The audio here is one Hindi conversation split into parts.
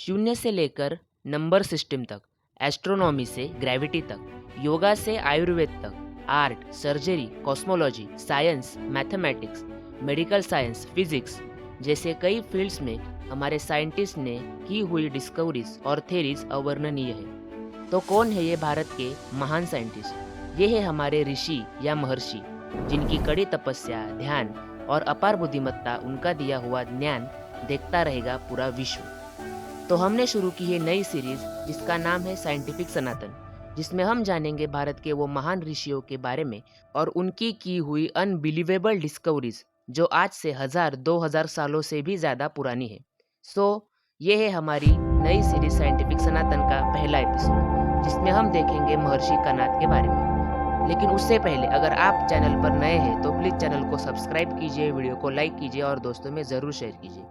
शून्य से लेकर नंबर सिस्टम तक, एस्ट्रोनॉमी से ग्रेविटी तक, योगा से आयुर्वेद तक, art, surgery, cosmology, science, mathematics, medical science, physics जैसे कई फील्ड्स में हमारे साइंटिस्ट ने की हुई डिस्कवरीज और थेरीज अवर्णनीय है। तो कौन है ये भारत के महान साइंटिस्ट? ये है हमारे ऋषि या महर्षि, जिनकी कड़ी तपस्या, ध्यान और अपार बुद्धिमत्ता, उनका दिया हुआ ज्ञान देखता रहेगा पूरा विश्व। तो हमने शुरू की है नई सीरीज जिसका नाम है साइंटिफिक सनातन, जिसमें हम जानेंगे भारत के वो महान ऋषियों के बारे में और उनकी की हुई अनबिलीवेबल डिस्कवरीज जो आज से 1000-2000 सालों से भी ज़्यादा पुरानी है। ये है हमारी नई सीरीज साइंटिफिक सनातन का पहला एपिसोड, जिसमें हम देखेंगे महर्षि कनाद के बारे में। लेकिन उससे पहले अगर आप चैनल पर नए हैं तो प्लीज़ चैनल को सब्सक्राइब कीजिए, वीडियो को लाइक कीजिए और दोस्तों में ज़रूर शेयर कीजिए।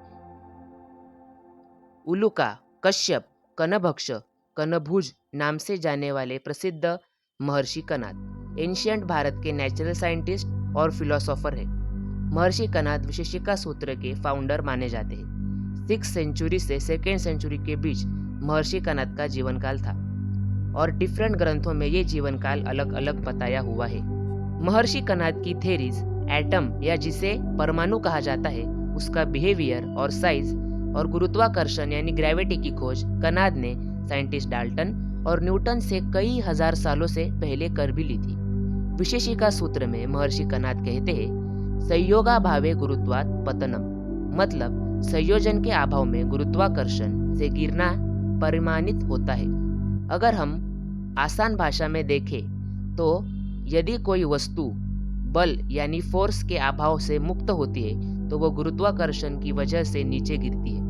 उलूका, कश्यप, कनभक्ष, कनभुज नाम से जाने वाले प्रसिद्ध महर्षि कनाद एंशियंट भारत के नेचुरल साइंटिस्ट और फिलोसोफर है। महर्षि कनाद विशेषिका सूत्र के फाउंडर माने जाते हैं। 6th सेंचुरी से 2nd सेंचुरी के बीच महर्षि कनाद का जीवन काल था और डिफरेंट ग्रंथों में ये जीवन काल अलग अलग बताया हुआ है। महर्षि कनाद की थेरीज एटम या जिसे परमाणु कहा जाता है उसका बिहेवियर और साइज और गुरुत्वाकर्षण यानी ग्रेविटी की खोज कनाद ने साइंटिस्ट डाल्टन और न्यूटन से कई हजार सालों से पहले कर भी ली थी। विशेषिका सूत्र में महर्षि कनाद कहते हैं, संयोगाभावे गुरुत्वात् पतनम, मतलब संयोजन के अभाव में गुरुत्वाकर्षण से गिरना परिमाणित होता है। अगर हम आसान भाषा में देखें तो यदि कोई वस्तु बल यानी फोर्स के अभाव से मुक्त होती है तो वो गुरुत्वाकर्षण की वजह से नीचे गिरती है।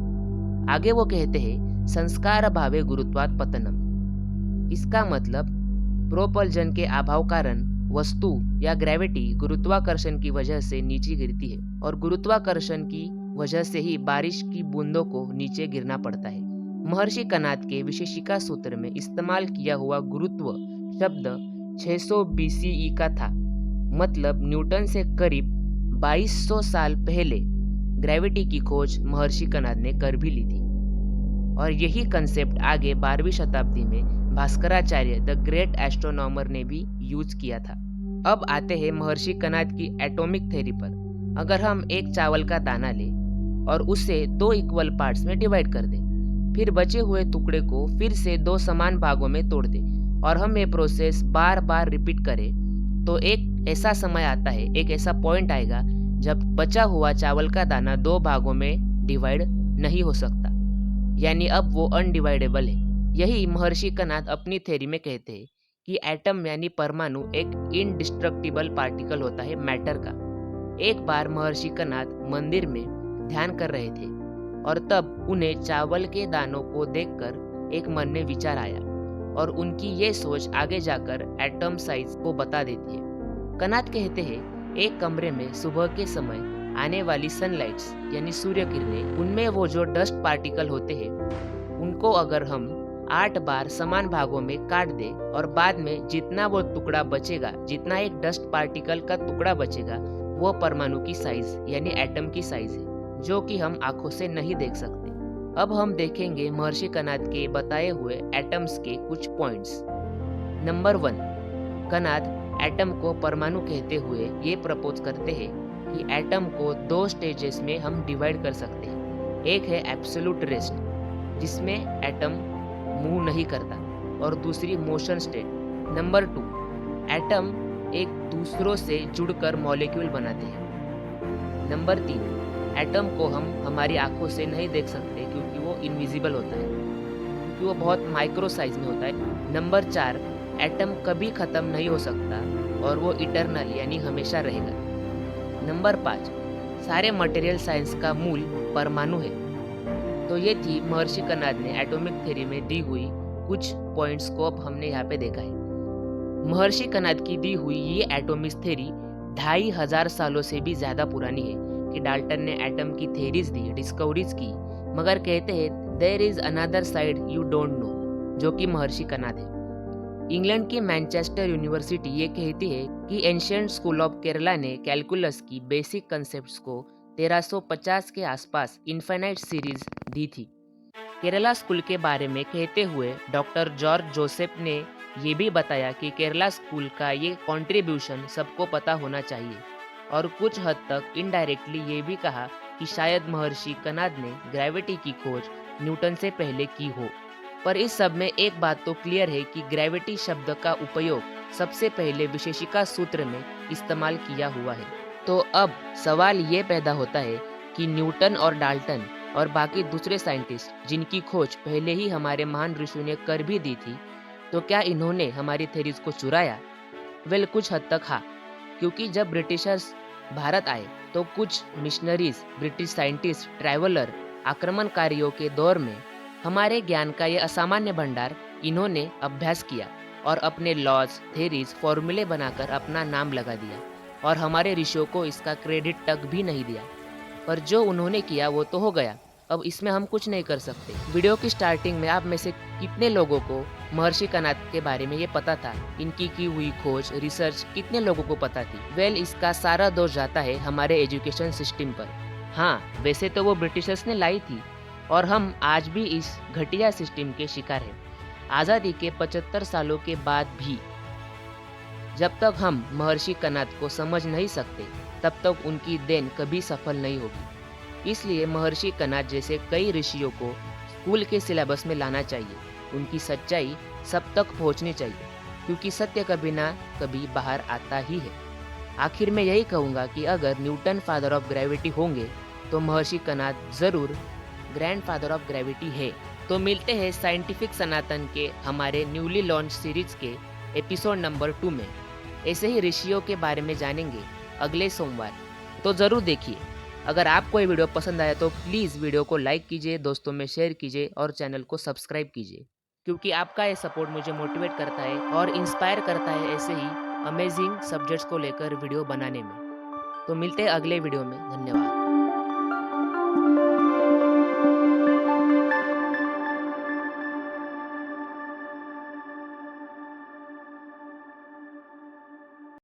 आगे वो कहते हैं, संस्कार भावे गुरुत्वात् पतनम। इसका मतलब प्रोपल्जन के अभाव कारण वस्तु या ग्रेविटी गुरुत्वाकर्षण की वजह से नीचे गिरती है और गुरुत्वाकर्षण की वजह से ही बारिश की बूंदों को नीचे गिरना पड़ता है। महर्षि कनाद के विशेषिका सूत्र में इस्तेमाल किया हुआ गुरुत्व शब्द 600 BCE का था, मतलब न्यूटन से करीब 2200 साल पहले ग्रेविटी की खोज महर्षि कनाद ने कर भी ली थी और यही कंसेप्ट आगे 12वीं शताब्दी में भास्कराचार्य द ग्रेट एस्ट्रोनॉमर ने भी यूज किया था। अब आते हैं महर्षि कनाद की एटॉमिक थ्योरी पर। अगर हम एक चावल का दाना लें और उसे 2 इक्वल पार्ट्स में डिवाइड कर दें, फिर बचे हुए टुकड़े को फिर से 2 समान भागों में तोड़ दें और हम ये प्रोसेस बार बार रिपीट करें, तो एक ऐसा समय आता है, एक ऐसा पॉइंट आएगा जब बचा हुआ चावल का दाना 2 भागों में डिवाइड नहीं हो सकता, यानी अब वो अनडिवाइडेबल है। यही महर्षि कनाद अपनी थ्योरी में कहते हैं कि एटम यानी परमाणु एक इनडिस्ट्रक्टिबल पार्टिकल होता है मैटर का। एक बार महर्षि कनाद मंदिर में ध्यान कर रहे थे और तब उन्हें चावल के दानों को देखकर एक मन में विचार आया और उनकी ये सोच आगे जाकर एटम साइज को बता देती है। कनाद कहते हैं, एक कमरे में सुबह के समय आने वाली सनलाइट्स यानी सूर्य किरणें, उनमें वो जो डस्ट पार्टिकल होते हैं उनको अगर हम 8 बार समान भागों में काट दे और बाद में जितना वो टुकड़ा बचेगा, जितना एक डस्ट पार्टिकल का टुकड़ा बचेगा, वो परमाणु की साइज यानी एटम की साइज है, जो कि हम आंखों से नहीं देख सकते। अब हम देखेंगे महर्षि कनाद के बताए हुए एटम्स के कुछ पॉइंट्स। नंबर 1, कनाद एटम को परमाणु कहते हुए ये प्रपोज करते हैं कि एटम को 2 स्टेजेस में हम डिवाइड कर सकते हैं। एक है एब्सोल्यूट रेस्ट, जिसमें एटम मूव नहीं करता, और दूसरी मोशन स्टेट। नंबर 2, एटम एक दूसरों से जुड़कर मॉलिक्यूल बनाते हैं। नंबर 3, एटम को हम हमारी आंखों से नहीं देख सकते क्योंकि वो इनविजिबल होता है, क्योंकि वो बहुत माइक्रो साइज में होता है। नंबर 4, एटम कभी ख़त्म नहीं हो सकता और वो इटरनल यानी हमेशा रहेगा। नंबर 5, सारे मटेरियल साइंस का मूल परमाणु है। तो ये थी महर्षि कनाद ने एटॉमिक थ्योरी में दी हुई कुछ पॉइंट्स को अब हमने यहाँ पे देखा है। महर्षि कनाद की दी हुई ये एटॉमिक थ्योरी 2500 सालों से भी ज़्यादा पुरानी है कि डाल्टन ने एटम की थ्योरीज दी, डिस्कवरीज की, मगर कहते हैं there is another side you don't know, जो कि महर्षि कनाद है। इंग्लैंड की मैनचेस्टर यूनिवर्सिटी ये कहती है कि एंशिएंट स्कूल ऑफ केरला ने कैलकुलस की बेसिक कंसेप्ट्स को 1350 के आसपास इनफाइनाइट सीरीज दी थी। केरला स्कूल के बारे में कहते हुए डॉक्टर जॉर्ज जोसेफ ने ये भी बताया कि केरला स्कूल का ये कंट्रीब्यूशन सबको पता होना चाहिए, और कुछ हद तक इनडायरेक्टली ये भी कहा कि शायद महर्षि कनाद ने ग्रेविटी की खोज न्यूटन से पहले की हो। पर इस सब में एक बात तो क्लियर है कि ग्रेविटी शब्द का उपयोग सबसे पहले विशेषिका सूत्र में इस्तेमाल किया हुआ है। तो अब सवाल ये पैदा होता है कि न्यूटन और डाल्टन और बाकी दूसरे साइंटिस्ट जिनकी खोज पहले ही हमारे महान ऋषियों ने कर भी दी थी, तो क्या इन्होंने हमारी थ्योरीज को चुराया? वेल, कुछ हद तक हाँ, क्योंकि जब ब्रिटिशर्स भारत आए तो कुछ मिशनरीज, ब्रिटिश साइंटिस्ट, ट्रैवलर, आक्रमणकारियों के दौर में हमारे ज्ञान का ये असामान्य भंडार इन्होंने अभ्यास किया और अपने लॉज, थेरीज, फॉर्मूले बनाकर अपना नाम लगा दिया, और हमारे ऋषियों को इसका क्रेडिट तक भी नहीं दिया। पर जो उन्होंने किया वो तो हो गया, अब इसमें हम कुछ नहीं कर सकते। वीडियो की स्टार्टिंग में आप में से कितने लोगों को महर्षि कनाद के बारे में ये पता था? इनकी की हुई खोज, रिसर्च कितने लोगों को पता थी? वेल, इसका सारा दोष जाता है हमारे एजुकेशन सिस्टम पर। हाँ, वैसे तो वो ब्रिटिशर्स ने लाई थी और हम आज भी इस घटिया सिस्टम के शिकार हैं। आज़ादी के 75 सालों के बाद भी जब तक हम महर्षि कनाद को समझ नहीं सकते, तब तक उनकी देन कभी सफल नहीं होगी। इसलिए महर्षि कनाद जैसे कई ऋषियों को स्कूल के सिलेबस में लाना चाहिए। उनकी सच्चाई सब तक पहुंचनी चाहिए, क्योंकि सत्य कभी ना कभी बाहर आता ही है। आखिर में यही कहूँगा कि अगर न्यूटन फादर ऑफ ग्रेविटी होंगे तो महर्षि कनाद ज़रूर ग्रैंडफादर ऑफ ग्रेविटी है। तो मिलते हैं साइंटिफिक सनातन के हमारे न्यूली लॉन्च सीरीज के एपिसोड नंबर 2 में। ऐसे ही ऋषियों के बारे में जानेंगे अगले सोमवार, तो ज़रूर देखिए। अगर आपको ये वीडियो पसंद आया तो प्लीज़ वीडियो को लाइक कीजिए, दोस्तों में शेयर कीजिए और चैनल को सब्सक्राइब कीजिए, क्योंकि आपका ये सपोर्ट मुझे मोटिवेट करता है और इंस्पायर करता है ऐसे ही अमेजिंग सब्जेक्ट्स को लेकर वीडियो बनाने में। तो मिलते हैं अगले वीडियो में। धन्यवाद।